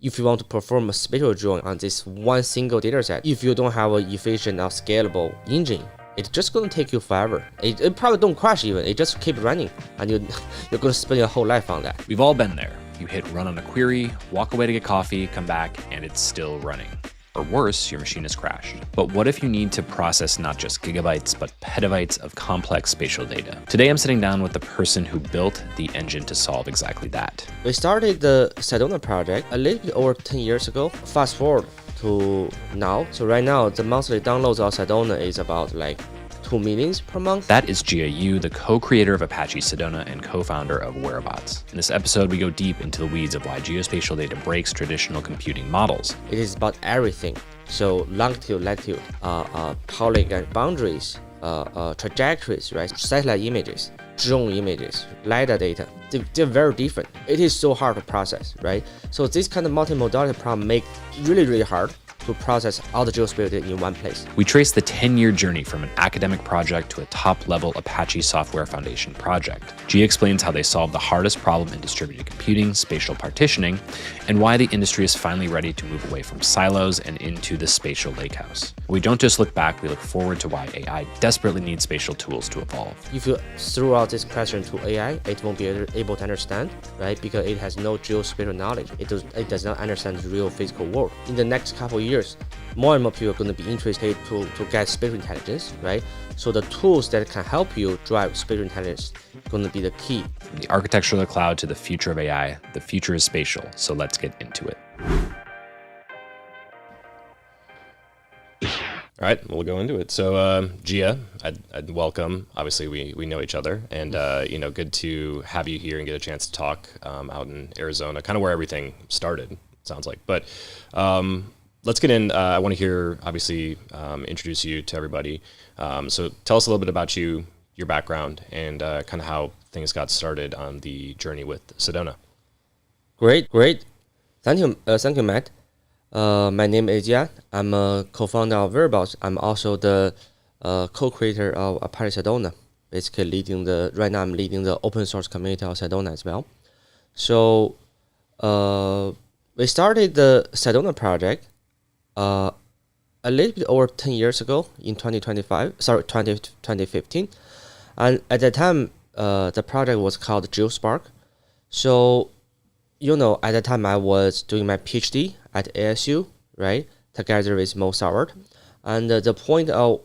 If you want to perform a spatial drawing on this one single dataset, if you don't have an efficient or scalable engine, it's just going to take you forever. It probably don't crash even. It just keep running, and you're going to spend your whole life on that. We've all been there. You hit run on a query, walk away to get coffee, come back, and it's still running. Or worse, your machine has crashed. But what if you need to process not just gigabytes, but petabytes of complex spatial data? Today, I'm sitting down with the person who built the engine to solve exactly that. We started the Sedona project a little bit over 10 years ago. Fast forward to now. So right now, the monthly downloads of Sedona is about like 2 million per month. That is Jia Yu, the co-creator of Apache Sedona and co-founder of Whereabouts. In this episode, we go deep into the weeds of why geospatial data breaks traditional computing models. It is about everything. So longitude, latitude, polygon boundaries, trajectories, right? Satellite images, drone images, LiDAR data. They're very different. It is so hard to process, right? So this kind of multimodality problem make really hard to process all the geospatial data in one place. We trace the 10-year journey from an academic project to a top-level Apache Software Foundation project. Jia explains how they solved the hardest problem in distributed computing, spatial partitioning, and why the industry is finally ready to move away from silos and into the spatial lakehouse. We don't just look back, we look forward to why AI desperately needs spatial tools to evolve. If you throw out this question to AI, it won't be able to understand, right? Because it has no geospatial knowledge. It does not understand the real physical world. In the next couple of years, more and more people are going to be interested to get spatial intelligence, right? So the tools that can help you drive spatial intelligence are going to be the key. From the architecture of the cloud to the future of AI, the future is spatial. So let's get into it. All right, we'll go into it. So, Jia, I'd welcome. Obviously, we know each other, and good to have you here and get a chance to talk out in Arizona, kind of where everything started. It sounds like, but let's get in. I want to hear, obviously, introduce you to everybody. So, tell us a little bit about you, your background, and kind of how things got started on the journey with Sedona. Great. Thank you, Matt. My name is Jia. I'm a co-founder of Whereabouts. I'm also the co-creator of Apache Sedona. Basically, right now I'm leading the open source community of Sedona as well. So we started the Sedona project a little bit over 10 years ago in 2015. And at that time, the project was called GeoSpark. So, at that time I was doing my PhD at ASU, right, together with Mo Saward. And the point of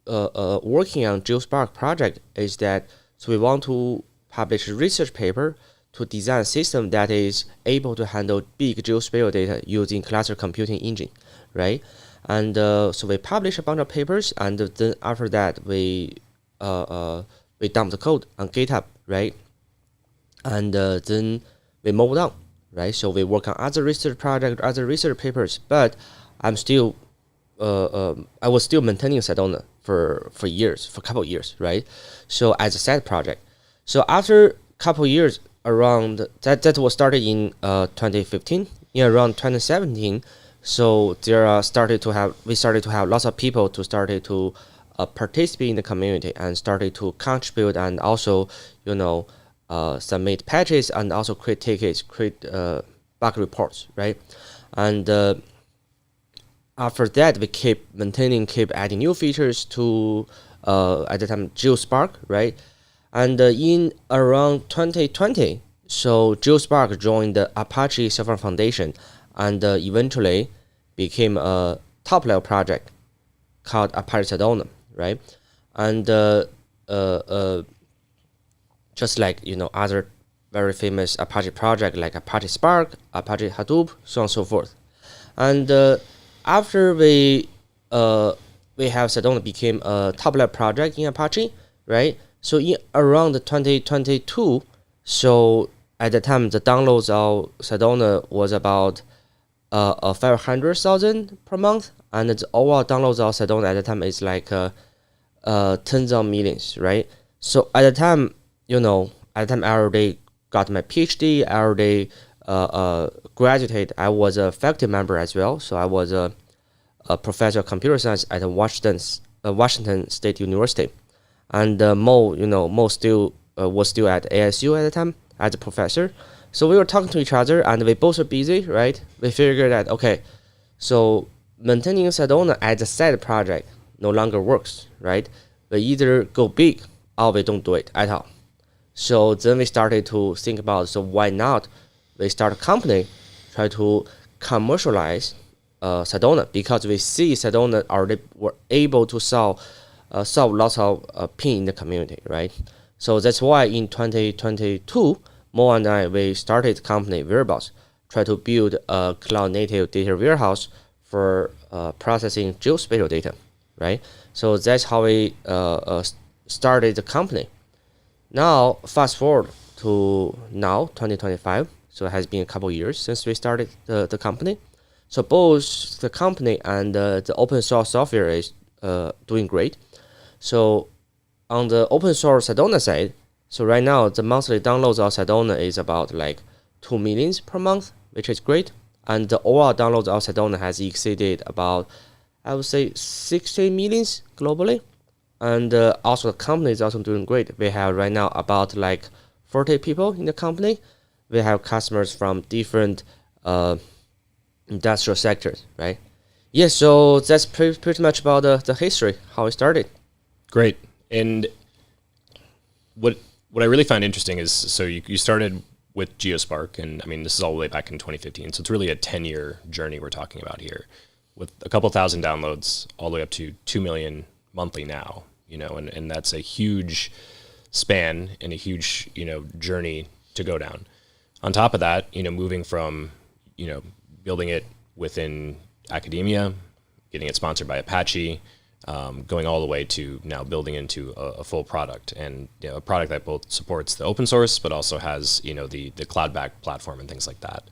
working on GeoSpark project is that we want to publish a research paper to design a system that is able to handle big geospatial data using cluster computing engine, right? And so we published a bunch of papers, and then after that we dumped the code on GitHub, right? And then we moved on, right? So we work on other research projects, other research papers, but I was still maintaining Sedona for a couple of years, right? So as a side project. So after a couple of years, around that was started in 2015. In around 2017, so we started to have lots of people to started to participate in the community and started to contribute and also submit patches and also create tickets, create bug reports, right? And after that, we keep adding new features to at the time GeoSpark, right? And in around 2020, so GeoSpark joined the Apache Software Foundation and eventually became a top-level project called Apache Sedona, right? And just like other very famous Apache project like Apache Spark, Apache Hadoop, so on and so forth. And after we have Sedona became a top-level project in Apache, right? So in around 2022, so at the time the downloads of Sedona was about 500,000 per month, and the overall downloads of Sedona at the time is like tens of millions, right? So at the time, I already got my PhD, I already graduated. I was a faculty member as well, so I was a professor of computer science at Washington State University. And Mo still was still at ASU at the time as a professor. So we were talking to each other, and we both were busy, right? We figured that, okay, so maintaining Sedona as a side project no longer works, right? We either go big or we don't do it at all. So then we started to think about, so why not we start a company, try to commercialize Sedona, because we see Sedona already were able to solve lots of pain in the community, right? So that's why in 2022, Mo and I, we started the company Wearables, try to build a cloud-native data warehouse for processing geospatial data, right? So that's how we started the company. Now, fast forward to now, 2025. So it has been a couple of years since we started the company. So both the company and the open source software is doing great. So on the open source Sedona side, so right now the monthly downloads of Sedona is about like 2 million per month, which is great. And the overall downloads of Sedona has exceeded about, I would say, 60 millions globally. And also the company is also doing great. We have right now about like 40 people in the company. We have customers from different industrial sectors, right? Yeah, so that's pretty much about the history, how it started. Great. And what I really find interesting is, so you started with GeoSpark, and I mean, this is all the way back in 2015. So it's really a 10-year journey we're talking about here, with a couple thousand downloads all the way up to 2 million monthly now, and that's a huge span and a huge, journey to go down. On top of that, moving from, building it within academia, getting it sponsored by Apache, going all the way to now building into a full product, and a product that both supports the open source, but also has, the cloud-backed platform and things like that.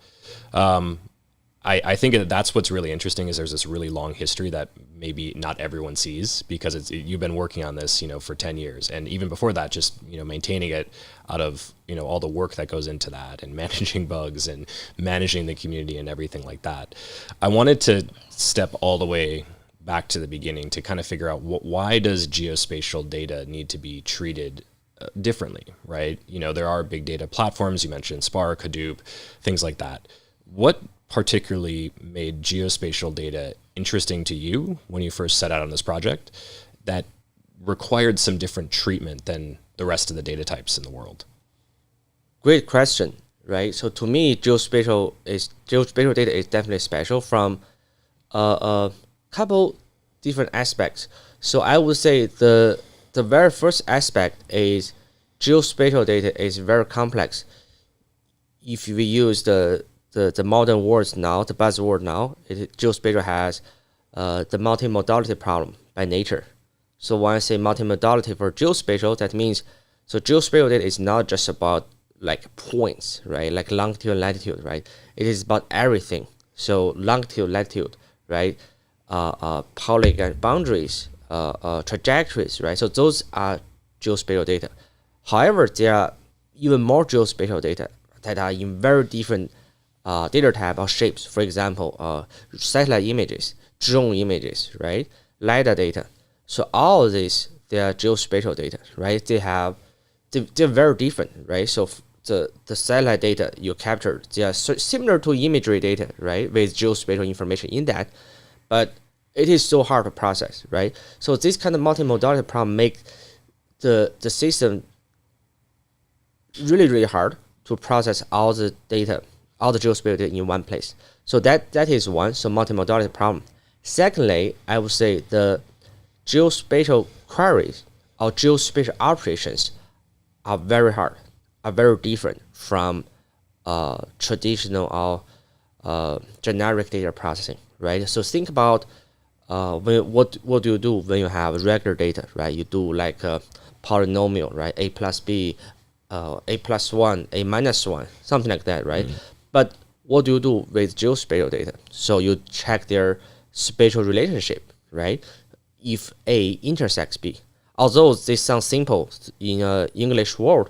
I think that's what's really interesting, is there's this really long history that maybe not everyone sees, because you've been working on this, for 10 years. And even before that, just, maintaining it out of, all the work that goes into that, and managing bugs and managing the community and everything like that. I wanted to step all the way back to the beginning to kind of figure out why does geospatial data need to be treated differently, right? There are big data platforms. You mentioned Spark, Hadoop, things like that. What particularly made geospatial data interesting to you when you first set out on this project that required some different treatment than the rest of the data types in the world? Great question, right? So to me, geospatial data is definitely special from a couple different aspects. So I would say the very first aspect is geospatial data is very complex. If we use the modern words now, the buzzword now, geospatial has the multimodality problem by nature. So when I say multimodality for geospatial, that means, so geospatial data is not just about like points, right? Like longitude and latitude, right? It is about everything. So longitude, latitude, right? Polygon boundaries, trajectories, right? So those are geospatial data. However, there are even more geospatial data that are in very different data type or shapes. For example, satellite images, drone images, right? LiDAR data. So all of these, they are geospatial data, right? They're very different, right? So the satellite data you captured, they are similar to imagery data, right? With geospatial information in that, but it is so hard to process, right? So this kind of multimodality problem make the system really, really hard to process all the data, all the geospatial data in one place. So that is one, so multimodality problem. Secondly, I would say the geospatial queries or geospatial operations are very hard, are very different from traditional or generic data processing, right? So think about what do you do when you have regular data, right? You do like a polynomial, right? A plus b, a plus 1, a minus 1, something like that, right? But what do you do with geospatial data? So you check their spatial relationship, right? If A intersects B. Although this sounds simple in an English world,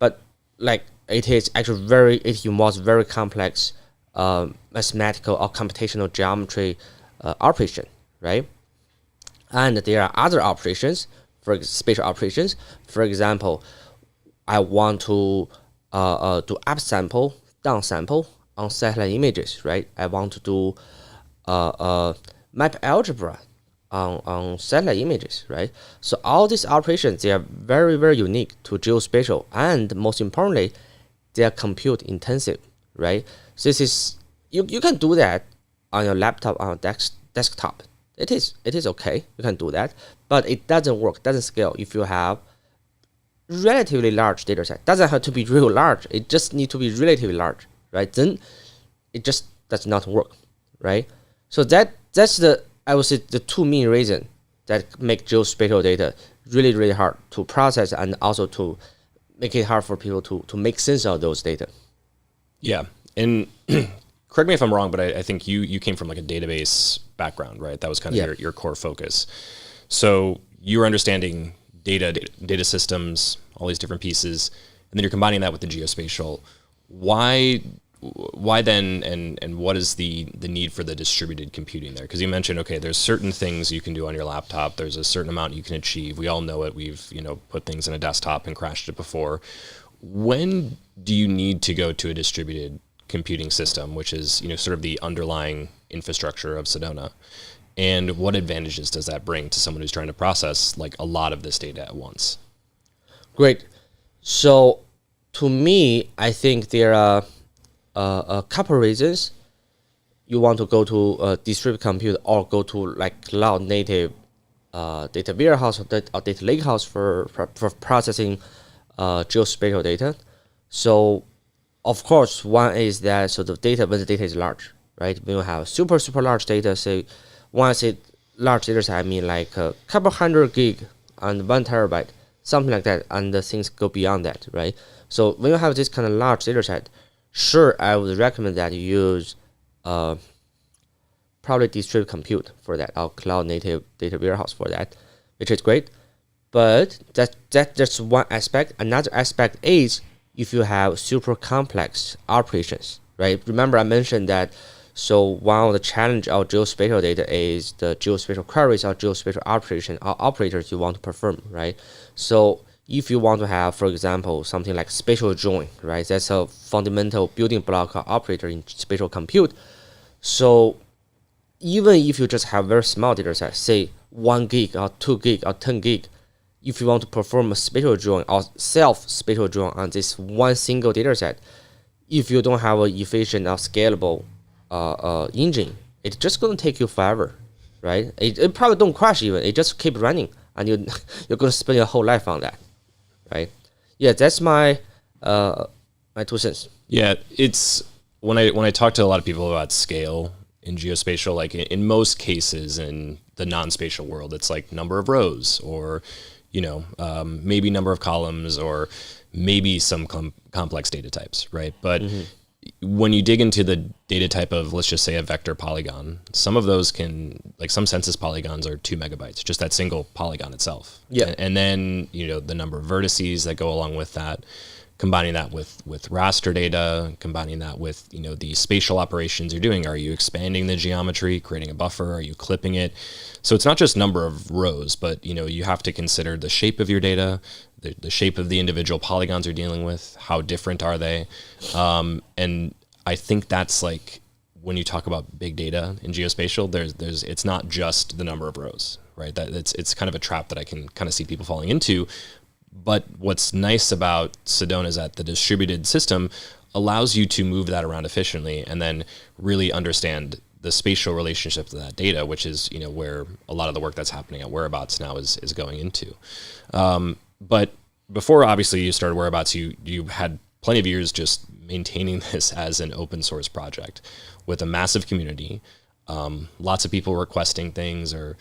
but like it is actually it involves very complex mathematical or computational geometry operation, right? And there are other operations, for spatial operations. For example, I want to do upsample downsample on satellite images, right? I want to do map algebra on satellite images, right? So all these operations, they are very, very unique to geospatial, and most importantly, they are compute intensive, right? So this is you can do that on your laptop, on your desktop. It is okay, you can do that, but it doesn't work, doesn't scale if you have relatively large data set. Doesn't have to be real large, it just need to be relatively large, right? Then it just does not work, right? So that's the, I would say, the two main reasons that make geospatial data really, really hard to process, and also to make it hard for people to make sense of those data. Yeah. And correct me if I'm wrong, but I think you came from like a database background, right? That was kind of your core focus. So you're understanding data systems, all these different pieces, and then you're combining that with the geospatial. Why then, and what is the need for the distributed computing there? Because you mentioned, okay, there's certain things you can do on your laptop. There's a certain amount you can achieve. We all know it. We've, put things in a desktop and crashed it before. When do you need to go to a distributed computing system, which is, sort of the underlying infrastructure of Sedona? And what advantages does that bring to someone who's trying to process like a lot of this data at once? Great. So to me, I think there are a couple reasons you want to go to distributed compute or go to like cloud native data warehouse or data lakehouse for processing geospatial data. So of course, one is that so the data, when the data is large, right? When you have super large data, say when I say large data set, I mean like a couple hundred gig and 1 terabyte, something like that, and the things go beyond that, right? So when you have this kind of large data set, sure, I would recommend that you use probably distributed compute for that, or cloud native data warehouse for that, which is great. But that's one aspect. Another aspect is if you have super complex operations, right? Remember I mentioned that, so one of the challenge of geospatial data is the geospatial queries or geospatial operation or operators you want to perform, right? So if you want to have, for example, something like spatial join, right? That's a fundamental building block or operator in spatial compute. So even if you just have very small data set, say 1 gig or 2 gig or 10 gig, if you want to perform a spatial join or self-spatial join on this one single data set, if you don't have an efficient or scalable engine, it's just going to take you forever, right? It probably don't crash even. It just keep running, and you're going to spend your whole life on that, right? Yeah, that's my 2 cents. Yeah, it's when I talk to a lot of people about scale in geospatial, like in most cases in the non-spatial world, it's like number of rows or maybe number of columns or maybe some complex data types, right? But when you dig into the data type of, let's just say, a vector polygon, some of those can, like some census polygons are 2 megabytes, just that single polygon itself. Yeah. And then, the number of vertices that go along with that, combining that with raster data, combining that with, the spatial operations you're doing. Are you expanding the geometry, creating a buffer? Are you clipping it? So it's not just number of rows, but, you have to consider the shape of your data, the shape of the individual polygons you're dealing with, how different are they? And I think that's like, when you talk about big data in geospatial, there's it's not just the number of rows, right? That it's kind of a trap that I can kind of see people falling into. But what's nice about Sedona is that the distributed system allows you to move that around efficiently and then really understand the spatial relationship to that data, which is, where a lot of the work that's happening at Whereabouts now is going into. But before, obviously, you started Whereabouts, you had plenty of years just maintaining this as an open source project with a massive community. Lots of people requesting things or,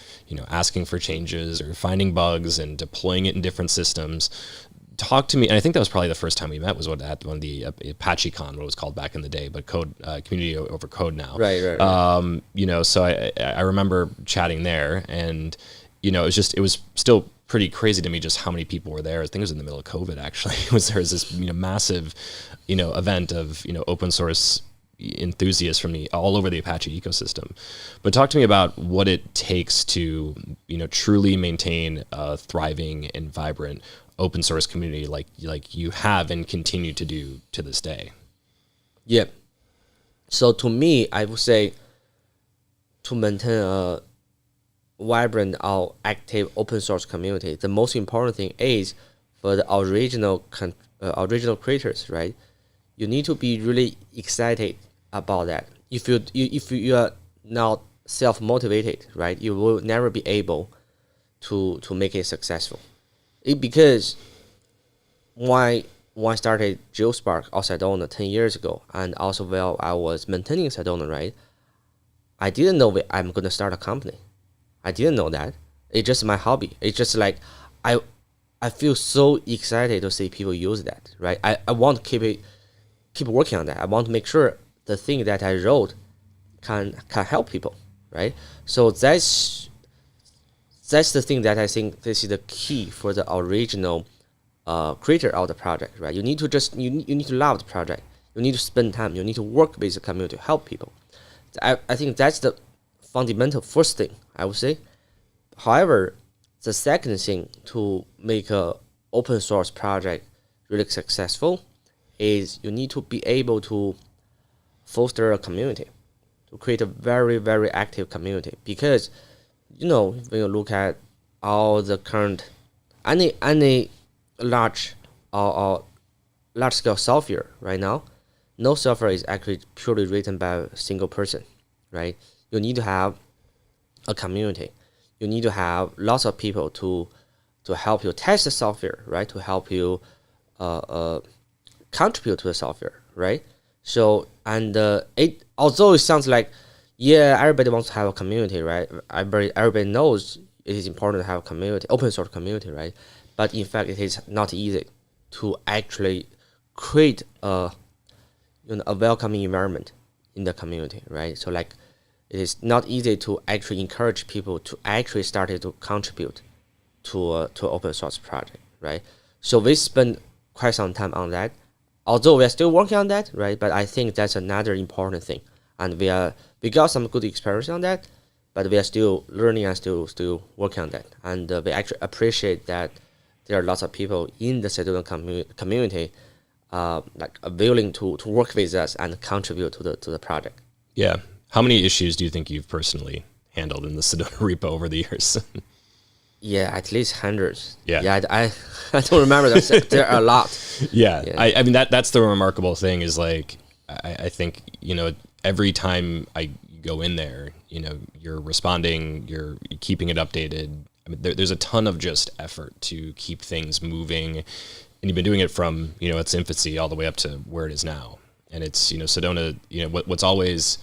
asking for changes or finding bugs and deploying it in different systems. Talk to me, and I think that was probably the first time we met was at one of the Apache Con, what it was called back in the day, but code community over code now. Right. So I remember chatting there, and it was still pretty crazy to me just how many people were there. I think it was in the middle of COVID actually. There was this massive event of open source enthusiasts from all over the Apache ecosystem. But talk to me about what it takes to truly maintain a thriving and vibrant open source community like you have and continue to do to this day. Yeah. So to me, I would say to maintain a vibrant or active open source community, the most important thing is for the original creators, right? You need to be really excited about that. If you are not self motivated, right, you will never be able to make it successful. Because when I started GeoSpark or Sedona 10 years ago, and also while I was maintaining Sedona, right, I didn't know I'm gonna start a company. I didn't know that. It's just my hobby. It's just like I I feel so excited to see people use that, right? I want to keep working on that. I want to make sure the thing that I wrote can help people, right? So that's the thing that I think this is the key for the original creator of the project, right? You need to you need to love the project. You need to spend time. You need to work with the community to help people. I think that's the fundamental first thing I would say. However, the second thing to make a open source project really successful is you need to be able to foster a community, to create a very, very active community. Because, when you look at all the current, any large or large scale software right now, no software is actually purely written by a single person, right? You need to have a community. You need to have lots of people to help you test the software, right? To help you contribute to the software, right? So, and although it sounds like, yeah, everybody wants to have a community, right? Everybody knows it is important to have a community, open source community, right? But in fact, it is not easy to actually create a welcoming environment in the community, right? So like, it is not easy to actually encourage people to actually start to contribute to an open source project, right? So we spend quite some time on that. Although we are still working on that, right? But I think that's another important thing, and we got some good experience on that, but we are still learning and still working on that. And we actually appreciate that there are lots of people in the Sedona community willing to work with us and contribute to the project. Yeah. How many issues do you think you've personally handled in the Sedona repo over the years? Yeah, at least hundreds. Yeah, I don't remember. There are a lot. Yeah. I mean that's the remarkable thing is like I think every time I go in there, you're responding, you're keeping it updated. I mean, there's a ton of just effort to keep things moving, and you've been doing it from its infancy all the way up to where it is now. And it's Sedona. What's always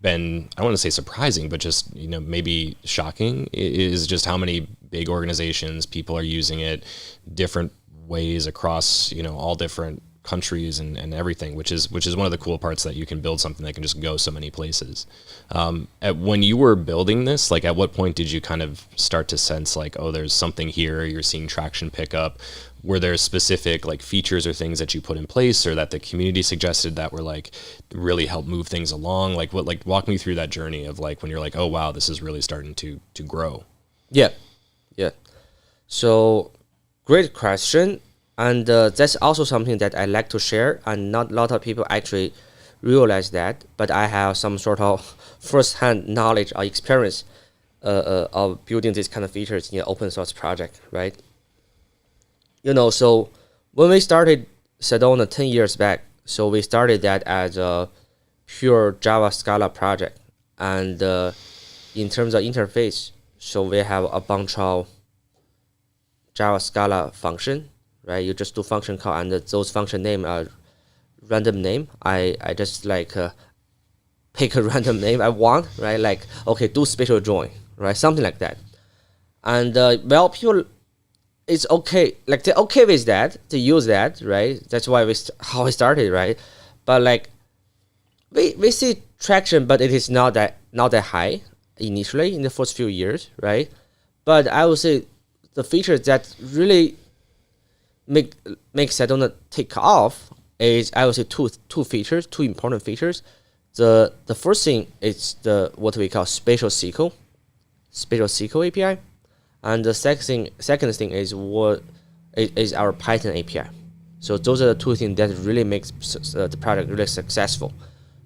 been, I don't want to say surprising, but just maybe shocking is just how many big organizations, people are using it different ways across all different countries and everything, which is one of the cool parts, that you can build something that can just go so many places. When you were building this, like at what point did you kind of start to sense like, oh, there's something here, you're seeing traction pick up? Were there specific like features or things that you put in place or that the community suggested that were like really help move things along? Like walk me through that journey of like when you're like, oh wow, this is really starting to grow. Yeah. So great question. And that's also something that I like to share, and not a lot of people actually realize that, but I have some sort of first-hand knowledge or experience of building these kind of features in an open source project, right? So when we started Sedona 10 years back, so we started that as a pure Java Scala project. And in terms of interface, so we have a bunch of Java Scala function, right? You just do function call, and those function name are random name. I just pick a random name I want, right? Like, okay, do spatial join, right? Something like that. And people, it's okay, like they're okay with that, to use that, right? That's why how we started, right? But like we see traction, but it is not that high initially in the first few years, right? But I would say the features that really make Sedona take off is, I would say, two important features. The first thing is what we call Spatial SQL API, and the second thing is what is our Python API, So those are the two things that really makes the project really successful.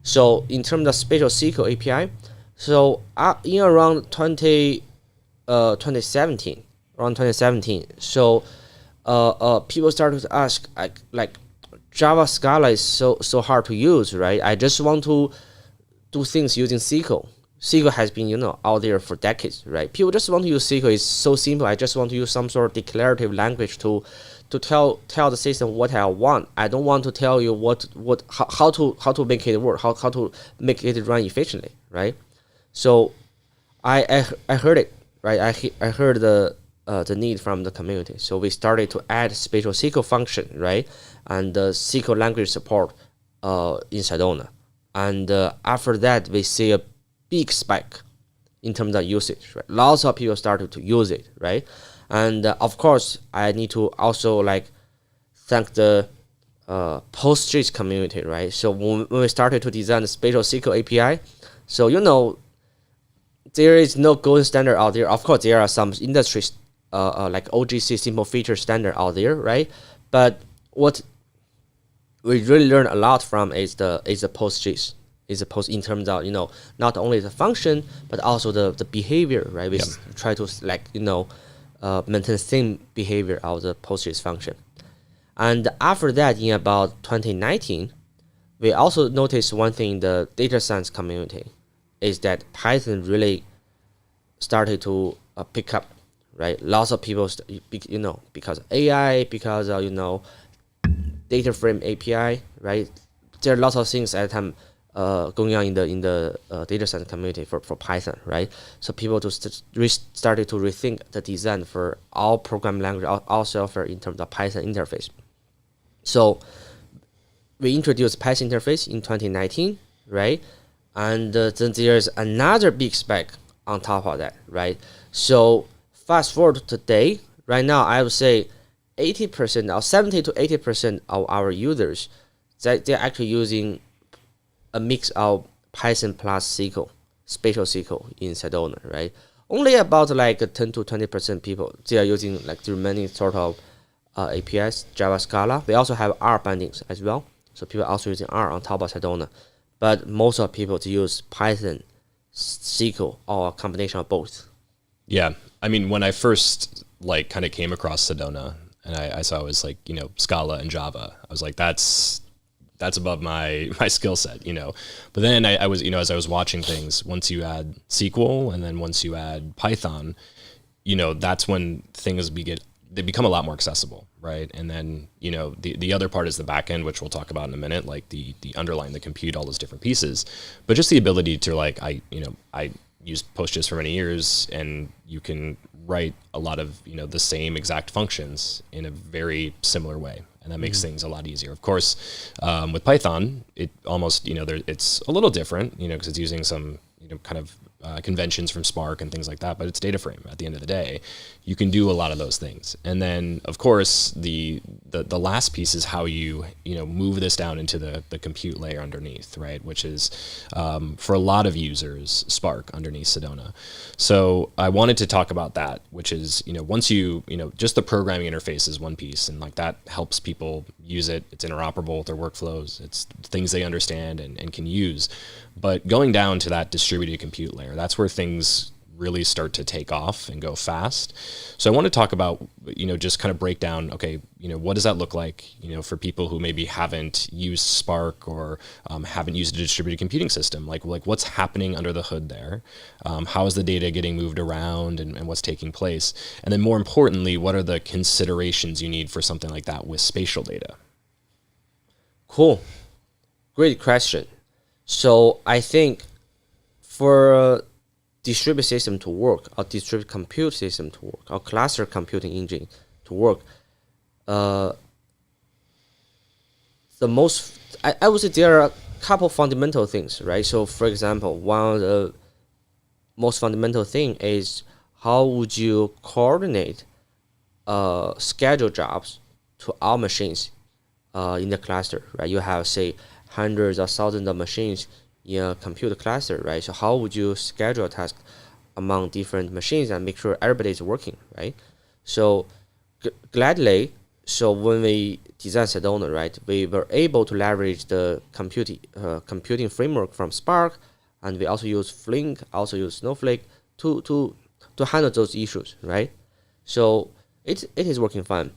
So in terms of Spatial SQL API, so in around 2017, so people started to ask like Java Scala is so hard to use, right? I just want to do things using SQL. SQL has been out there for decades, right? People just want to use SQL. It's so simple. I just want to use some sort of declarative language to tell the system what I want. I don't want to tell you how to make it work, how to make it run efficiently, right? So I heard it, right? I heard the need from the community. So we started to add Spatial SQL function, right? And the SQL language support in Sedona. And after that, we see a big spike in terms of usage, right? Lots of people started to use it, right? And of course, I need to also thank the Postgres community, right? So when we started to design the Spatial SQL API, so there is no gold standard out there. Of course, there are some industries like OGC simple feature standard out there, right? But what we really learn a lot from is the Postgres. Is a post in terms of not only the function but also the behavior, right? We try to maintain same behavior of the Postgres function. And after that, in about 2019, we also noticed one thing in the data science community is that Python really started to pick up, right? Lots of people, because of AI, because of data frame API, right? There are lots of things at the time going on in the data science community for Python, right? So people started to rethink the design for all programming language, all software in terms of Python interface. So we introduced Python interface in 2019, right? And then there's another big spike on top of that, right? So fast forward to today, right now I would say 80% or 70 to 80% of our users, they're actually using a mix of Python plus SQL, Spatial SQL in Sedona, right? Only about 10 to 20% people, they are using the remaining sort of APIs, Java Scala. We also have R bindings as well. So people are also using R on top of Sedona. But most of people to use Python, SQL, or a combination of both. Yeah. I mean, when I first kind of came across Sedona and I saw it was Scala and Java, I was like, that's above my skill set, But then I was, as I was watching things, once you add SQL and then once you add Python, that's when things they become a lot more accessible, right? And then, the other part is the back end, which we'll talk about in a minute, like the underlying, the compute, all those different pieces. But just the ability to I used Postgres for many years, and you can write a lot of, the same exact functions in a very similar way. And that makes things a lot easier. Of course, with Python, it almost, it's a little different, because it's using some, kind of conventions from Spark and things like that, but it's data frame at the end of the day. You can do a lot of those things. And then, of course, the last piece is how you, move this down into the compute layer underneath, right? Which is, for a lot of users, Spark underneath Sedona. So I wanted to talk about that, which is, once just the programming interface is one piece, and that helps people use it. It's interoperable with their workflows. It's things they understand and can use. But going down to that distributed compute layer, that's where things really start to take off and go fast. So I want to talk about, just kind of break down, okay, what does that look like, for people who maybe haven't used Spark or haven't used a distributed computing system, like what's happening under the hood there? How is the data getting moved around and what's taking place? And then more importantly, what are the considerations you need for something like that with spatial data? Cool. Great question. So I think for a distributed system to work, a distributed compute system to work, a cluster computing engine to work, I would say there are a couple fundamental things, right? So for example, one of the most fundamental thing is how would you coordinate schedule jobs to all machines in the cluster, right? You have, say, hundreds or thousands of machines in a computer cluster, right? So how would you schedule a task among different machines and make sure everybody is working, right? So gladly, so when we designed Sedona, right, we were able to leverage the computing framework from Spark, and we also use Flink, also use Snowflake to handle those issues, right? So it is working fine.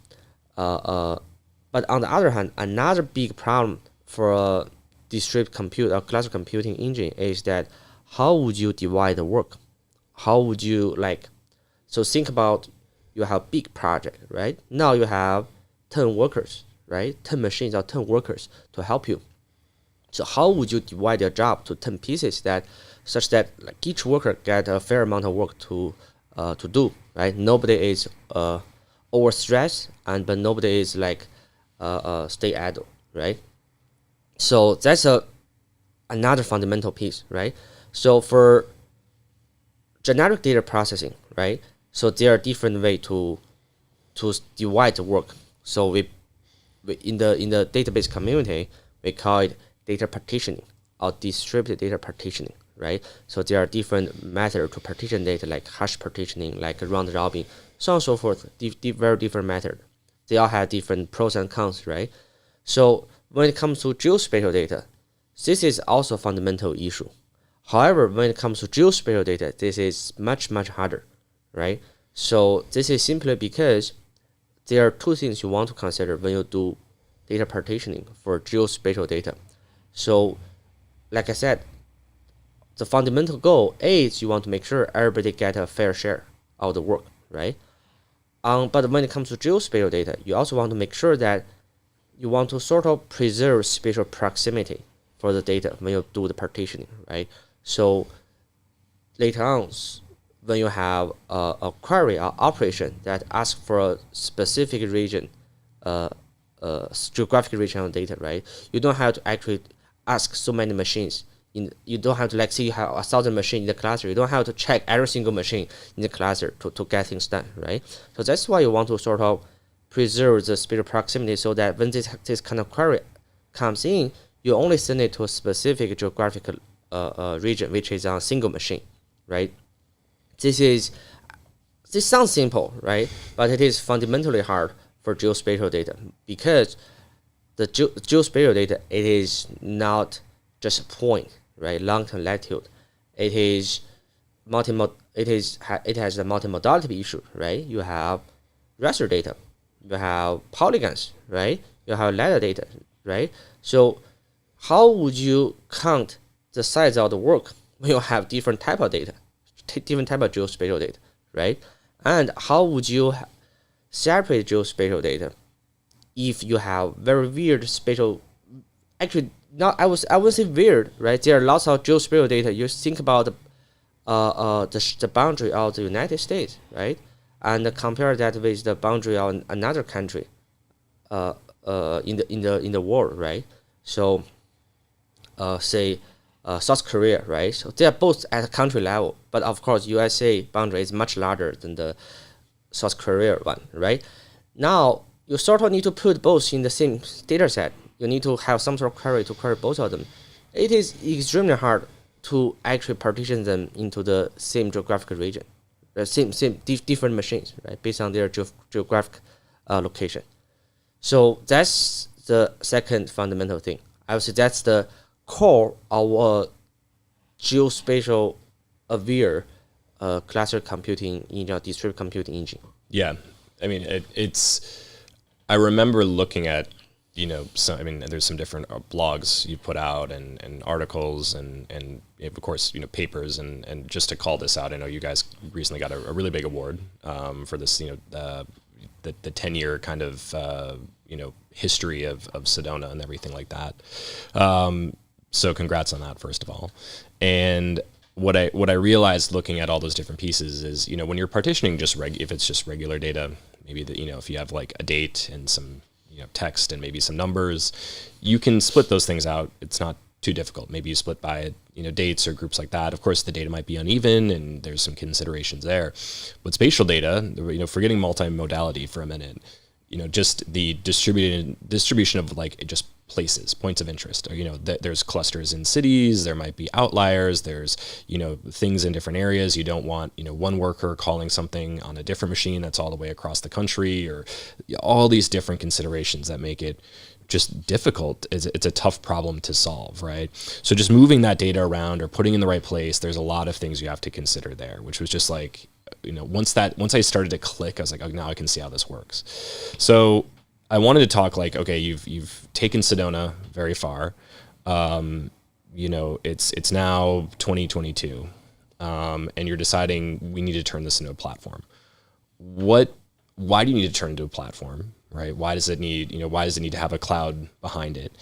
But on the other hand, another big problem for a distributed compute or cluster computing engine is that how would you divide the work? How would you so think about you have big project, right? Now you have 10 workers, right? 10 machines or 10 workers to help you. So how would you divide your job to 10 pieces such that each worker get a fair amount of work to do, right? Nobody is overstressed, but nobody is stay idle, right? So that's another fundamental piece, right? So for generic data processing, right? So there are different ways to divide the work. So we in the database community, we call it data partitioning or distributed data partitioning, right? So there are different methods to partition data, like hash partitioning, like round robin, so on and so forth. Very different methods. They all have different pros and cons, right? So when it comes to geospatial data, this is also a fundamental issue. However, when it comes to geospatial data, this is much harder, right? So this is simply because there are two things you want to consider when you do data partitioning for geospatial data. So, like I said, the fundamental goal is you want to make sure everybody get a fair share of the work, right? But when it comes to geospatial data, you also want to make sure that you want to sort of preserve spatial proximity for the data when you do the partitioning, right? So later on, when you have a query or operation that asks for a specific region, geographic region of data, right? You don't have to actually ask so many machines. You don't have to say you have 1,000 machines in the cluster. You don't have to check every single machine in the cluster to get things done, right? So that's why you want to sort of preserve the spatial proximity so that when this kind of query comes in, you only send it to a specific geographic region, which is on a single machine, right? This sounds simple, right? But it is fundamentally hard for geospatial data because the geospatial data, it is not just a point, right? Long-term latitude. It is it has a multimodality issue, right? You have raster data, you have polygons, right? You have ladder data, right? So how would you count the size of the work when you have different type of data, different type of geospatial data, right? And how would you separate geospatial data if you have very weird spatial, actually not, I would say weird, right? There are lots of geospatial data. You think about the boundary of the United States, right? And compare that with the boundary of another country in the world, right? So say South Korea, right? So they are both at a country level, but of course USA boundary is much larger than the South Korea one, right? Now you sort of need to put both in the same data set. You need to have some sort of query to query both of them. It is extremely hard to actually partition them into the same geographic region, different machines, right, based on their geographic location. So that's the second fundamental thing. I would say that's the core of a geospatial aware cluster computing engine, distributed computing engine. Yeah, I mean it's. I remember looking at, there's some different blogs you put out and articles and of course, papers and just to call this out, I know you guys recently got a really big award for this, the 10-year kind of, history of Sedona and everything like that. So congrats on that, first of all. And what I realized looking at all those different pieces is, when you're partitioning if it's just regular data, maybe if you have like a date and some text and maybe some numbers, you can split those things out. It's not too difficult. Maybe you split by dates or groups like that. Of course, the data might be uneven and there's some considerations there. But spatial data, forgetting multimodality for a minute, just the distribution of like just places, points of interest. Or, there's clusters in cities, there might be outliers, there's, things in different areas. You don't want, one worker calling something on a different machine that's all the way across the country, or all these different considerations that make it just difficult. It's a tough problem to solve, right? So just moving that data around or putting in the right place, there's a lot of things you have to consider there, which was just like, once I started to click, I was like, oh, now I can see how this works. So I wanted to talk like, okay, you've taken Sedona very far. It's now 2022, and you're deciding we need to turn this into a platform. Why do you need to turn it into a platform, right? Why does it need to have a cloud behind it?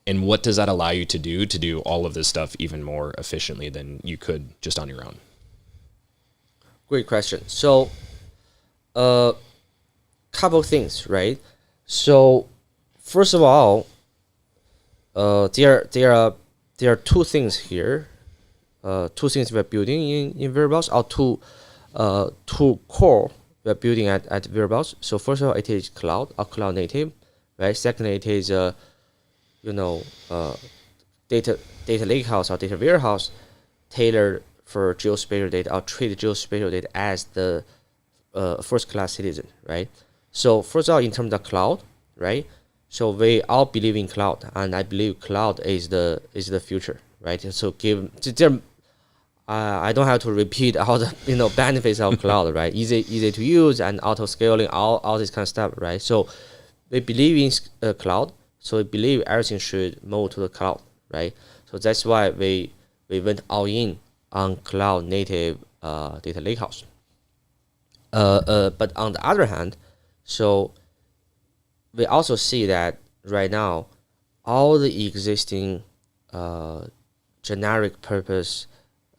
And what does that allow you to do all of this stuff even more efficiently than you could just on your own? Great question. So, couple things, right? So, first of all, there are two things here. Two things we're building in Variables, or two core we're building at Variables. So first of all, it is cloud or cloud native, right? Secondly, it is data lakehouse or data warehouse tailored for geospatial data, or treat geospatial data as the first class citizen, right? So first of all, in terms of cloud, right? So we all believe in cloud, and I believe cloud is the future, right? So I don't have to repeat all the benefits of cloud, right? Easy to use and auto scaling, all this kind of stuff, right? So we believe in cloud, so we believe everything should move to the cloud, right? So that's why we went all in on cloud native data lakehouse. But on the other hand, so we also see that right now, all the existing general purpose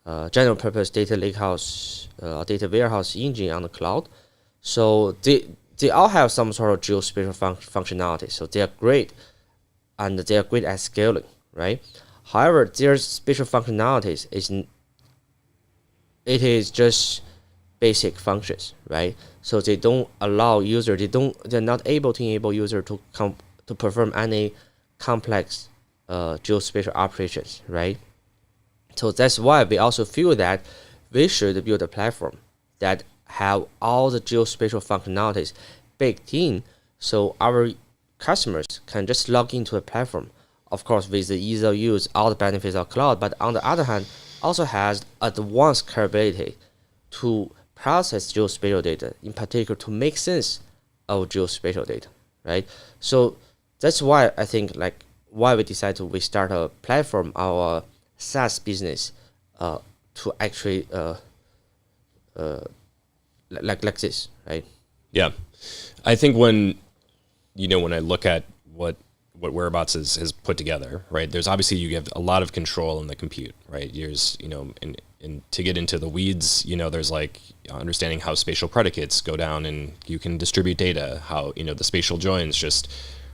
data lakehouse, data warehouse engine on the cloud, so they all have some sort of geospatial functionality. So they are great, and they are great at scaling, right? However, their spatial functionalities is just basic functions, right? So they don't allow user, they're not able to enable user to perform any complex geospatial operations, right? So that's why we also feel that we should build a platform that have all the geospatial functionalities baked in, so our customers can just log into a platform, of course with the ease of use, all the benefits of cloud, but on the other hand, also has advanced capability to process geospatial data, in particular to make sense of geospatial data, right? So that's why I think why we decided we start a platform, our SaaS business, to actually like this, right? Yeah, I think when I look at what Whereabouts has put together, right? There's obviously, you have a lot of control in the compute, right? There's, and to get into the weeds, there's like understanding how spatial predicates go down and you can distribute data, how, the spatial joins just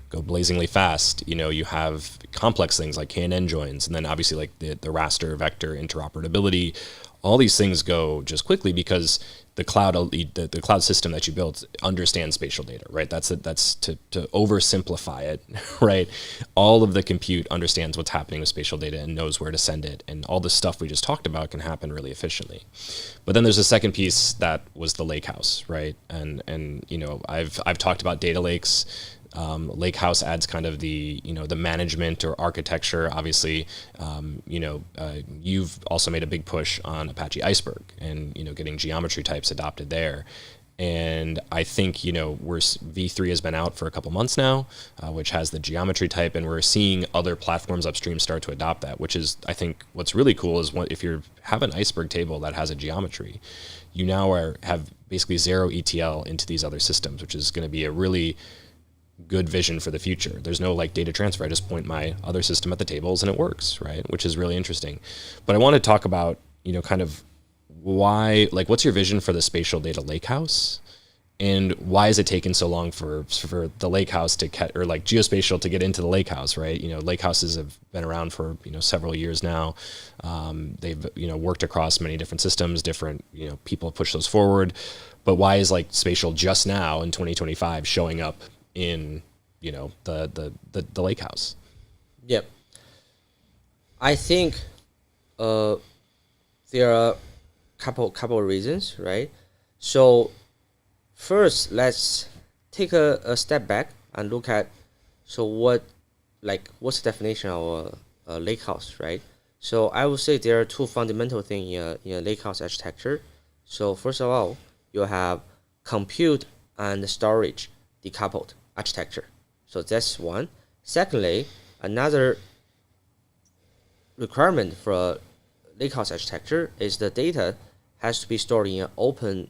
go blazingly fast. You have complex things like KNN joins, and then obviously like the raster vector interoperability. All these things go just quickly because the cloud system that you built understands spatial data, right? That's to oversimplify it, right? All of the compute understands what's happening with spatial data and knows where to send it, and all the stuff we just talked about can happen really efficiently. But then there's a second piece that was the lakehouse, right? And I've talked about data lakes. Lakehouse adds kind of the management or architecture. Obviously, you've also made a big push on Apache Iceberg and getting geometry types adopted there. And I think V3 has been out for a couple months now, which has the geometry type, and we're seeing other platforms upstream start to adopt that. Which is, I think, what's really cool is if you have an Iceberg table that has a geometry, you now have basically zero ETL into these other systems, which is going to be a really good vision for the future. There's no data transfer. I just point my other system at the tables and it works, right? Which is really interesting. But I want to talk about, kind of why, what's your vision for the spatial data lakehouse? And why is it taking so long for the Lakehouse to get, or like geospatial to get into the Lakehouse, right? Lakehouses have been around for, several years now. They've, worked across many different systems, different, people push those forward. But why is like spatial just now in 2025 showing up in, the Lakehouse? Yep. I think there are couple of reasons, right? So first, let's take a step back and look at what's the definition of a lake house, right? So I would say there are two fundamental things in a lake house architecture. So first of all, you have compute and storage decoupled architecture. So that's one. Secondly, another requirement for a lakehouse architecture is the data has to be stored in an open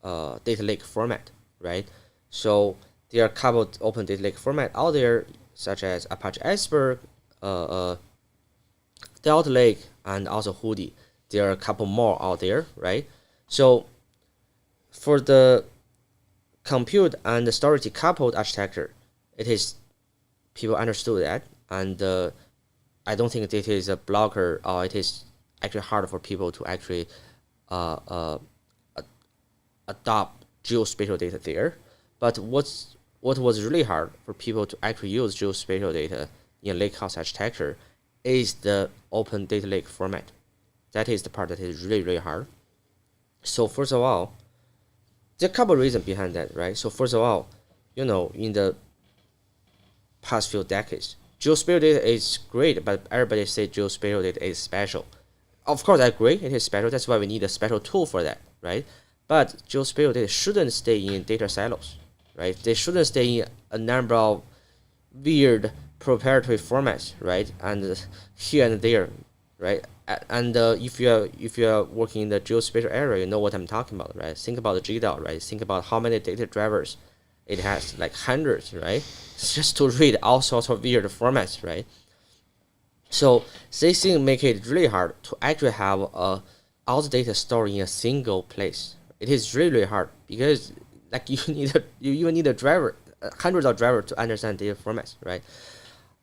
data lake format, right? So there are a couple of open data lake format out there, such as Apache Iceberg, Delta Lake, and also Hoodie. There are a couple more out there, right? So for the compute and the storage decoupled architecture, it is people understood that, and I don't think it is a blocker, or it is actually hard for people to actually adopt geospatial data there. But what was really hard for people to actually use geospatial data in lakehouse architecture is the open data lake format. That is the part that is really, really hard. So first of all, there are a couple of reasons behind that, right? So first of all, in the past few decades, geospatial data is great, but everybody says geospatial data is special. Of course, I agree, it is special. That's why we need a special tool for that, right? But geospatial data shouldn't stay in data silos, right? They shouldn't stay in a number of weird proprietary formats, right? And here and there, right? And if you are working in the geospatial area, you know what I'm talking about, right? Think about the GDAL, right? Think about how many data drivers it has, like hundreds, right? It's just to read all sorts of weird formats, right? So this thing make it really hard to actually have all the data stored in a single place. It is really, really hard because you even need a driver, hundreds of drivers to understand data formats, right?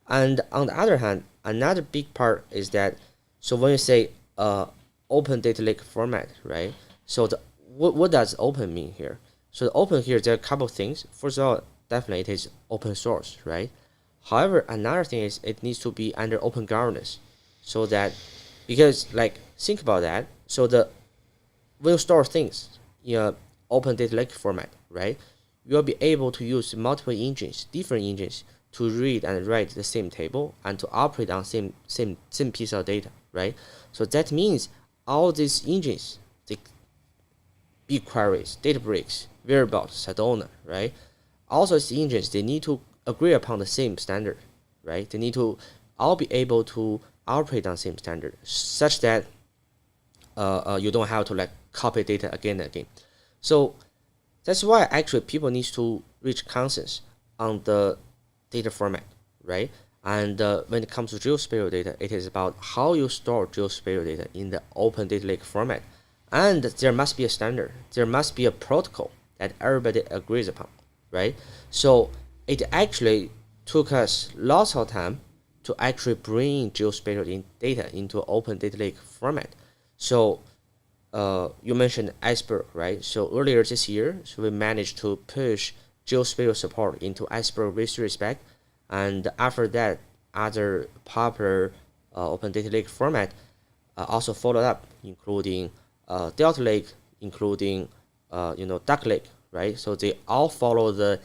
And on the other hand, another big part is that, so when you say open data lake format, right? So what does open mean here? So the open here, there are a couple of things. First of all, definitely it is open source, right? However, another thing is it needs to be under open governance, so that, because think about that. So when you store things in an open data lake format, right? You'll be able to use multiple engines, different engines, to read and write the same table and to operate on same piece of data, right? So that means all these engines, the BigQueries, Databricks, Variables, Sedona, right? Also, these engines, they need to agree upon the same standard, right? They need to all be able to operate on the same standard, such that you don't have to copy data again and again. So that's why actually people need to reach consensus on the data format, right? And when it comes to geospatial data, it is about how you store geospatial data in the open data lake format. And there must be a standard. There must be a protocol that everybody agrees upon, right? So it actually took us lots of time to actually bring geospatial data into an open data lake format. So you mentioned Iceberg, right? So earlier this year, we managed to push geospatial support into Iceberg V3 spec, and after that, other popular open data lake format also followed up, including Delta Lake, including Duck Lake, right? So they all follow the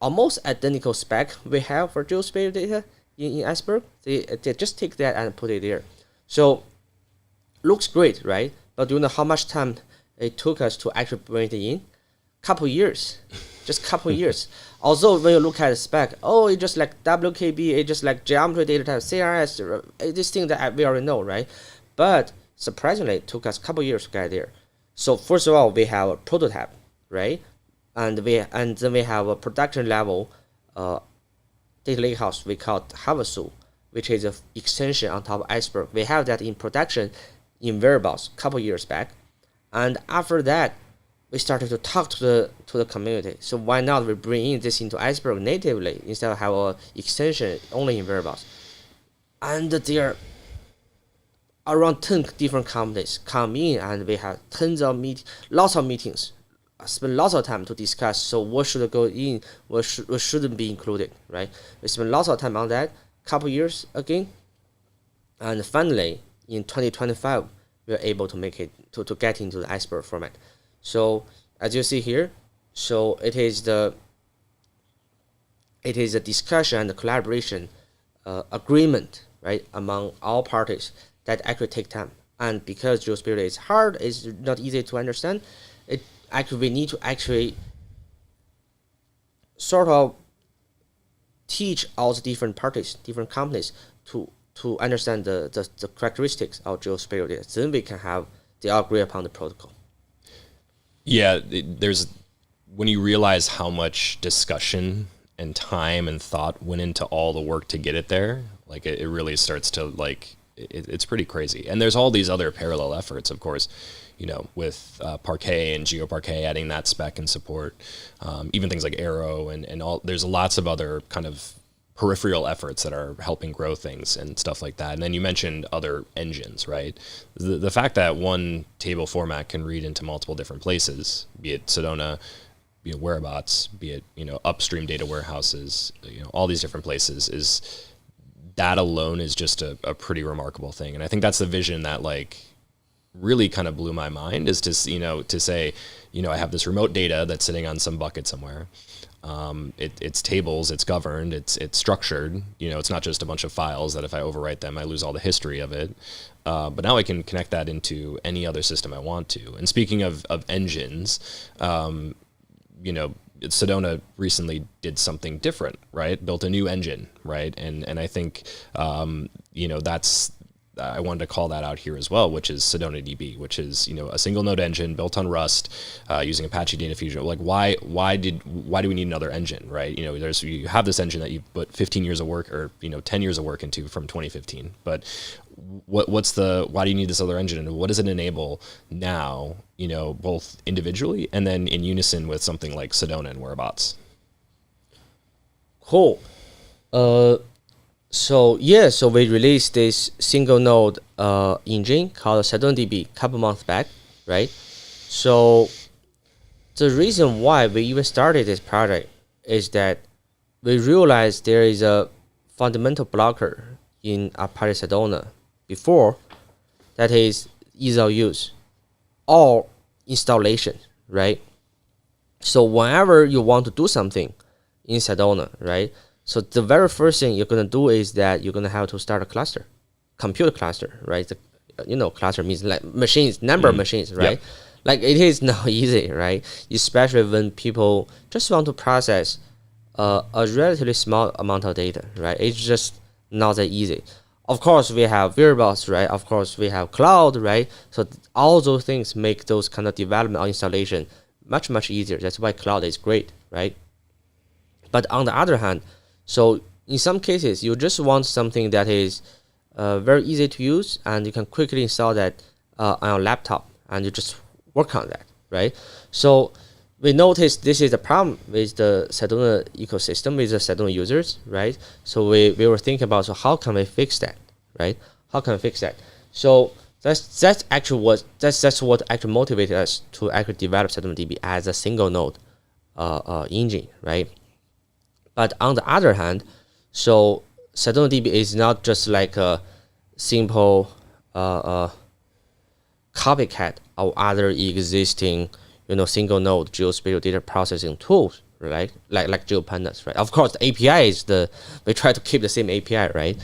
almost identical spec we have for geospatial data in Iceberg. They just take that and put it there. So looks great, right? But do you know how much time it took us to actually bring it in? Couple years, just couple years. Although when you look at the spec, it's just like WKB, it's just like geometry data type, CRS, this thing that we already know, right? But surprisingly, it took us a couple years to get there. So first of all, we have a prototype, right? And then we have a production level data lakehouse we call Havasu, which is an extension on top of Iceberg. We have that in production in Variables a couple years back. And after that, we started to talk to the community. So why not we bring in this into Iceberg natively instead of have a extension only in variables? And there are around 10 different companies come in, and we have lots of meetings, spend lots of time to discuss. So what should go in, what shouldn't be included, right? We spend lots of time on that. Couple years again, and finally in 2025 we are able to make it to get into the Iceberg format. So as you see here, so it is a discussion and the collaboration agreement, right, among all parties that actually take time. And because GeoSpirit is hard, it's not easy to understand, we need to actually sort of teach all the different parties, different companies to understand the characteristics of GeoSpirit. Then we can have they all agree upon the protocol. Yeah, there's when you realize how much discussion and time and thought went into all the work to get it there, like it really starts to like it's pretty crazy. And there's all these other parallel efforts, of course, you know, with Parquet and GeoParquet adding that spec and support, even things like Arrow and all. There's lots of other kind of peripheral efforts that are helping grow things and stuff like that. And then you mentioned other engines, right? The fact that one table format can read into multiple different places, be it Sedona, be it Wherebots, be it, you know, upstream data warehouses, you know, all these different places, is that alone is just a pretty remarkable thing. And I think that's the vision that like really kind of blew my mind, is to, you know, to say, you know, I have this remote data that's sitting on some bucket somewhere. It's tables, it's governed, it's structured, you know, it's not just a bunch of files that if I overwrite them, I lose all the history of it. But now I can connect that into any other system I want to. And speaking of engines, you know, Sedona recently did something different, right? Built a new engine, right? And I think, you know, I wanted to call that out here as well, which is Sedona DB, which is, you know, a single node engine built on Rust, using Apache Data Fusion. Like, why do we need another engine, right? You know, you have this engine that you put 15 years of work, or, you know, 10 years of work into from 2015. But why do you need this other engine, and what does it enable now? You know, both individually and then in unison with something like Sedona and Wherebots. Cool. So we released this single node engine called Sedona DB a couple months back, right? So the reason why we even started this project is that we realized there is a fundamental blocker in Apache Sedona before, that is ease of use or installation, right? So whenever you want to do something in Sedona, right? So the very first thing you're going to do is that you're going to have to start a cluster, compute cluster, right? You know, cluster means like machines, number of machines, right? Yep. Like it is not easy, right? Especially when people just want to process a relatively small amount of data, right? It's just not that easy. Of course, we have variables, right? Of course, we have cloud, right? So all those things make those kind of development or installation much, much easier. That's why cloud is great, right? But on the other hand, so in some cases, you just want something that is very easy to use, and you can quickly install that on your laptop, and you just work on that, right? So we noticed this is a problem with the Sedona ecosystem, with the Sedona users, right? So we were thinking about, so how can we fix that, right? How can we fix that? So that's what actually motivated us to actually develop Sedona DB as a single node engine, right? But on the other hand, so Sedona DB is not just like a simple copycat of other existing, you know, single node geospatial data processing tools, right? Like GeoPandas, right? Of course, the API is we try to keep the same API, right?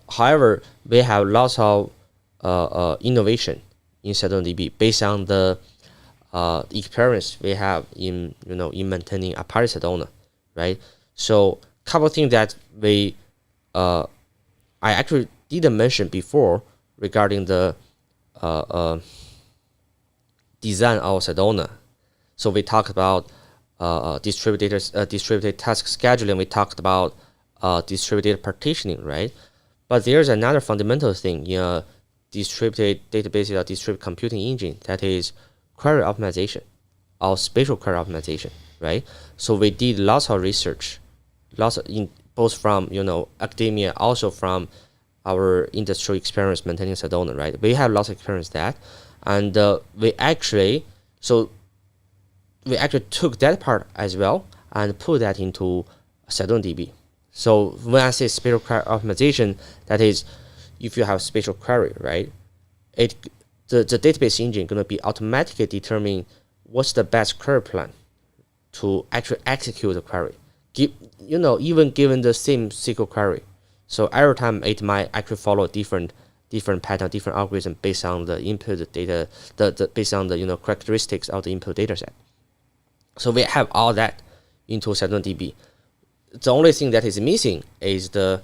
However, we have lots of innovation in Sedona DB based on the experience we have in maintaining Apache Sedona, right? So a couple of things that I actually didn't mention before regarding the design of Sedona. So we talked about distributed task scheduling. We talked about distributed partitioning, right? But there's another fundamental thing in a distributed database or distributed computing engine, that is query optimization, of spatial query optimization, right? So we did lots of research, both from academia, also from our industry experience maintaining Sedona, right? We have lots of experience that, and we actually took that part as well and put that into Sedona DB. So when I say spatial query optimization, that is, if you have spatial query, right, the database engine gonna be automatically determining what's the best query plan to actually execute the query. Even given the same SQL query, so every time it might actually follow different pattern, different algorithm based on the input data, based on the characteristics of the input data set. So we have all that into Sedona DB. The only thing that is missing is the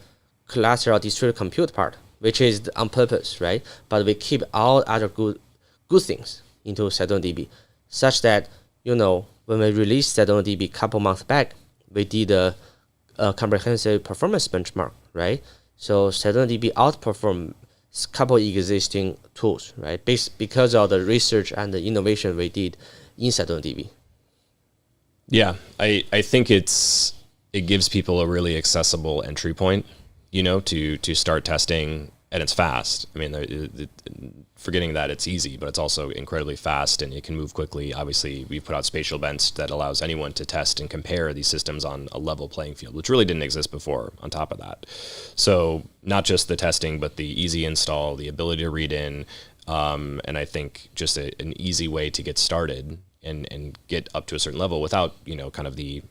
cluster or distributed compute part, which is on purpose, right? But we keep all other good things into Sedona DB, such that when we released Sedona DB a couple months back, we did a comprehensive performance benchmark, right? So Sedona DB outperformed a couple existing tools, right? Because of the research and the innovation we did in Sedona DB. Yeah, I think it gives people a really accessible entry point, to start testing, and it's fast. I mean, forgetting that it's easy, but it's also incredibly fast and it can move quickly. Obviously, we've put out spatial events that allows anyone to test and compare these systems on a level playing field, which really didn't exist before on top of that. So not just the testing, but the easy install, the ability to read in, and I think just an easy way to get started and get up to a certain level without, kind of the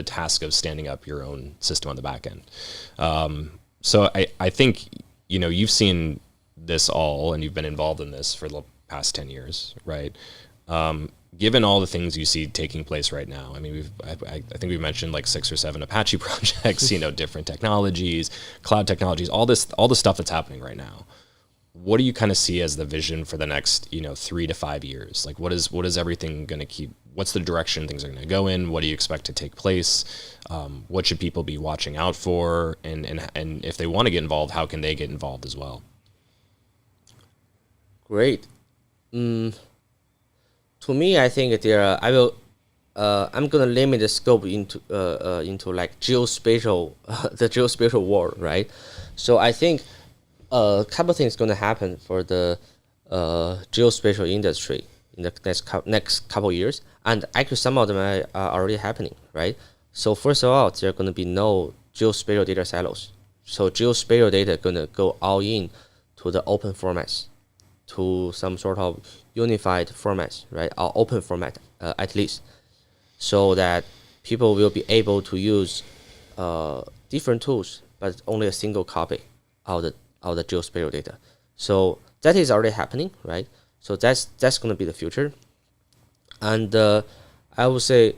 task of standing up your own system on the back end. So I think, you've seen this all and you've been involved in this for the past 10 years, right? Given all the things you see taking place right now, I mean, I think we've mentioned like 6 or 7 Apache projects, different technologies, cloud technologies, all the stuff that's happening right now. What do you kind of see as the vision for the next, 3 to 5 years? Like, what is everything going to keep? What's the direction things are going to go in? What do you expect to take place? What should people be watching out for? And if they want to get involved, how can they get involved as well? Great. To me, I think I'm gonna limit the scope into like geospatial, the geospatial world, right? So I think a couple things going to happen for the geospatial industry in the next couple years, and actually some of them are already happening, right? So first of all, there are going to be no geospatial data silos. So geospatial data going to go all in to the open formats, to some sort of unified formats, right? Or open format at least, so that people will be able to use different tools, but only a single copy of the geospatial data. So that is already happening, right? So that's going to be the future. And I would say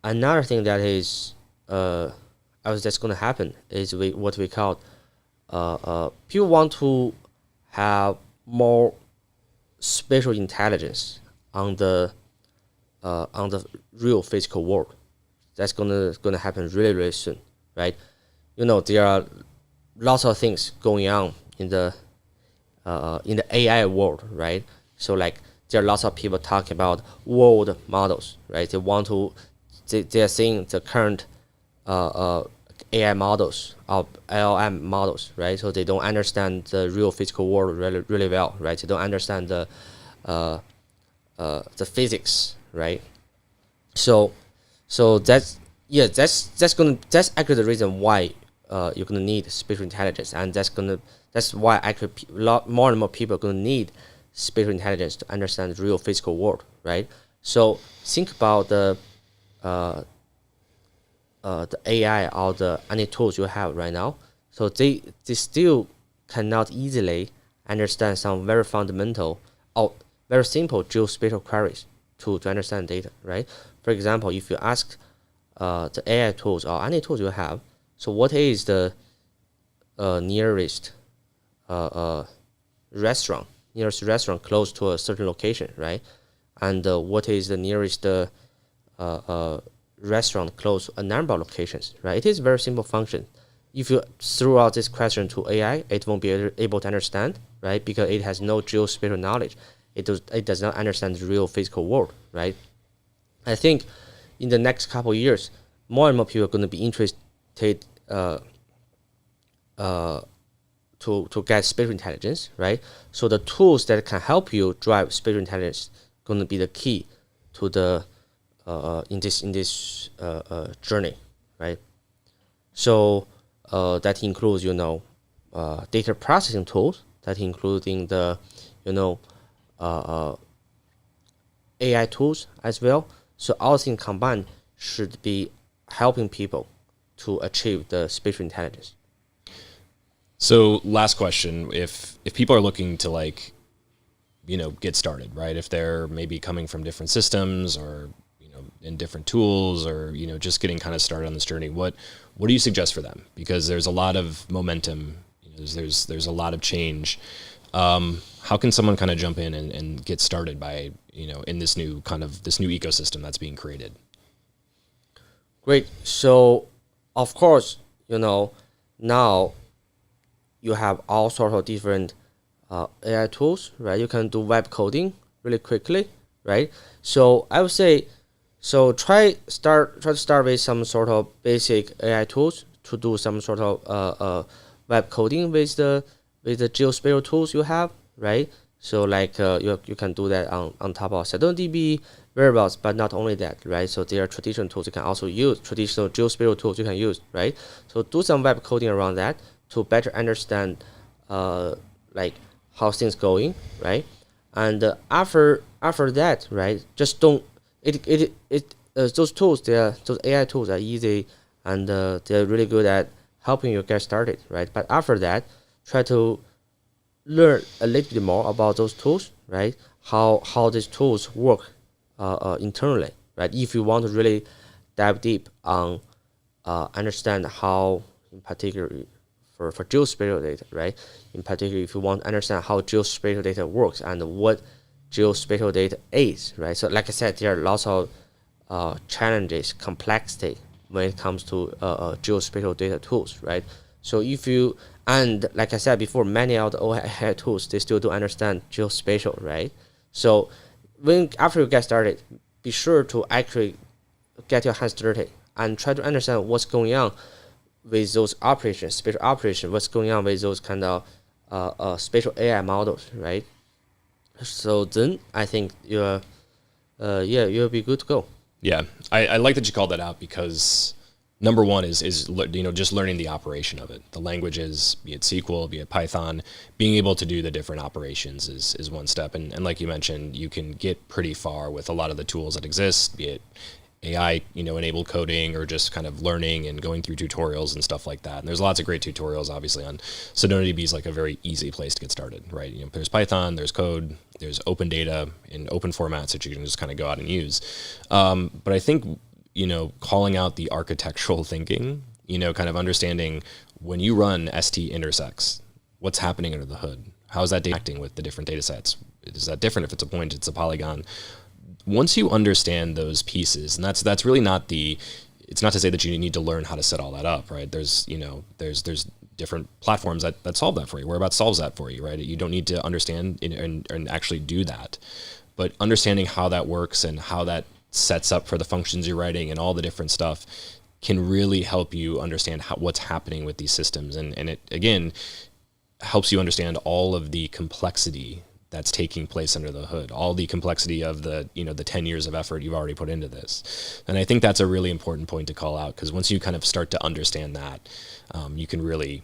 another thing that is that's going to happen is what we call people want to have more spatial intelligence on the real physical world. That's gonna happen really, really soon, right? There are lots of things going on in the AI world, right? So like there are lots of people talking about world models, right? They are seeing the current AI models of LLM models, right? So they don't understand the real physical world really, really well, right? They don't understand the physics, right? So that's actually the reason why you're gonna need spatial intelligence, and that's why actually more and more people are gonna need spatial intelligence to understand the real physical world, right? So think about the AI or any tools you have right now. So they still cannot easily understand some very fundamental or very simple geospatial queries to understand data, right? For example, if you ask the AI tools or any tools you have, so what is the nearest restaurant close to a certain location, right? And what is the nearest restaurant close to a number of locations, right? It is a very simple function. If you throw out this question to AI, it won't be able to understand, right? Because it has no geospatial knowledge. It does not understand the real physical world, right? I think in the next couple of years, more and more people are going to be interested to get spatial intelligence, right? So the tools that can help you drive spatial intelligence going to be the key to the in this journey, right? So that includes data processing tools, that including the AI tools as well. So all things combined should be helping people to achieve the spatial intelligence. So last question, if people are looking to like, get started, right? If they're maybe coming from different systems or, in different tools or, just getting kind of started on this journey, what do you suggest for them? Because there's a lot of momentum, there's a lot of change. How can someone kind of jump in and get started by, in this new ecosystem that's being created? Great. So of course, now you have all sorts of different AI tools, right? You can do web coding really quickly, right? So I would say, try to start with some sort of basic AI tools to do some sort of web coding with the geospatial tools you have, right? So like you can do that on top of Sedona DB variables, but not only that, right? So there are traditional tools you can also use, traditional geospatial tools you can use, right? So do some web coding around that to better understand like how things going, right? And after that, right, just don't those tools, those AI tools are easy and they're really good at helping you get started, right? But after that, try to learn a little bit more about those tools, right? How these tools work internally, right? If you want to really dive deep on understand how, in particular, for geospatial data, right? In particular, if you want to understand how geospatial data works and what geospatial data is, right? So like I said, there are lots of challenges, complexity when it comes to geospatial data tools, right? So and like I said before, many of the AI tools, they still don't understand geospatial, right? So after you get started, be sure to actually get your hands dirty and try to understand what's going on with those operations, spatial operations, what's going on with those kind of spatial AI models, right? So then I think you'll be good to go. Yeah, I like that you called that out because number one is just learning the operation of it. The languages, be it SQL, be it Python, being able to do the different operations is one step. And like you mentioned, you can get pretty far with a lot of the tools that exist, be it AI, enabled coding or just kind of learning and going through tutorials and stuff like that. And there's lots of great tutorials, obviously, on Sedona DB is like a very easy place to get started, right? There's Python, there's code, there's open data in open formats that you can just kind of go out and use. But I think, calling out the architectural thinking, kind of understanding when you run ST intersects, what's happening under the hood? How is that acting with the different data sets? Is that different if it's a point, it's a polygon? Once you understand those pieces, and that's really it's not to say that you need to learn how to set all that up, right? There's different platforms that solve that for you. Whereabouts solves that for you, right? You don't need to understand and actually do that. But understanding how that works and how that sets up for the functions you're writing and all the different stuff can really help you understand what's happening with these systems. And it, again, helps you understand all of the complexity that's taking place under the hood, all the complexity of the 10 years of effort you've already put into this. And I think that's a really important point to call out, because once you kind of start to understand that, you can really,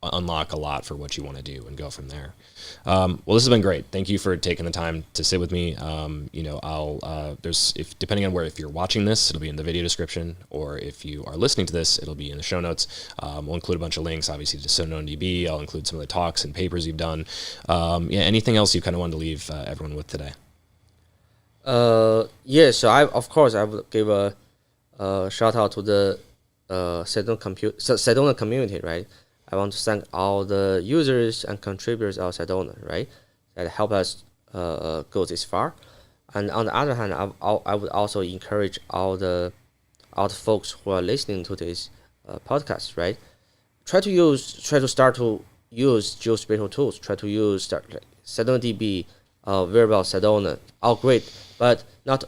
unlock a lot for what you want to do and go from there. Well, this has been great. Thank you for taking the time to sit with me. Depending on if you're watching this, it'll be in the video description, or if you are listening to this, it'll be in the show notes. We'll include a bunch of links, obviously, to Sedona DB. I'll include some of the talks and papers you've done. Anything else you kind of wanted to leave everyone with today? So I would give a shout out to the Sedona community, right? I want to thank all the users and contributors of Sedona, right, that help us go this far. And on the other hand, I would also encourage all the folks who are listening to this podcast, right? Try to start to use geospatial tools. Try to use Sedona DB variable Sedona, all great, but not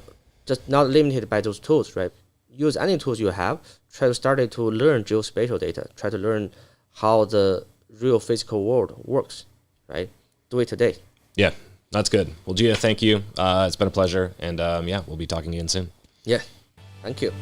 limited by those tools, right? Use any tools you have. Try to start to learn geospatial data. Try to learn how the real physical world works, right? Do it today. Yeah, that's good. Well, Gia, thank you. It's been a pleasure, and yeah, we'll be talking again soon. Yeah, thank you.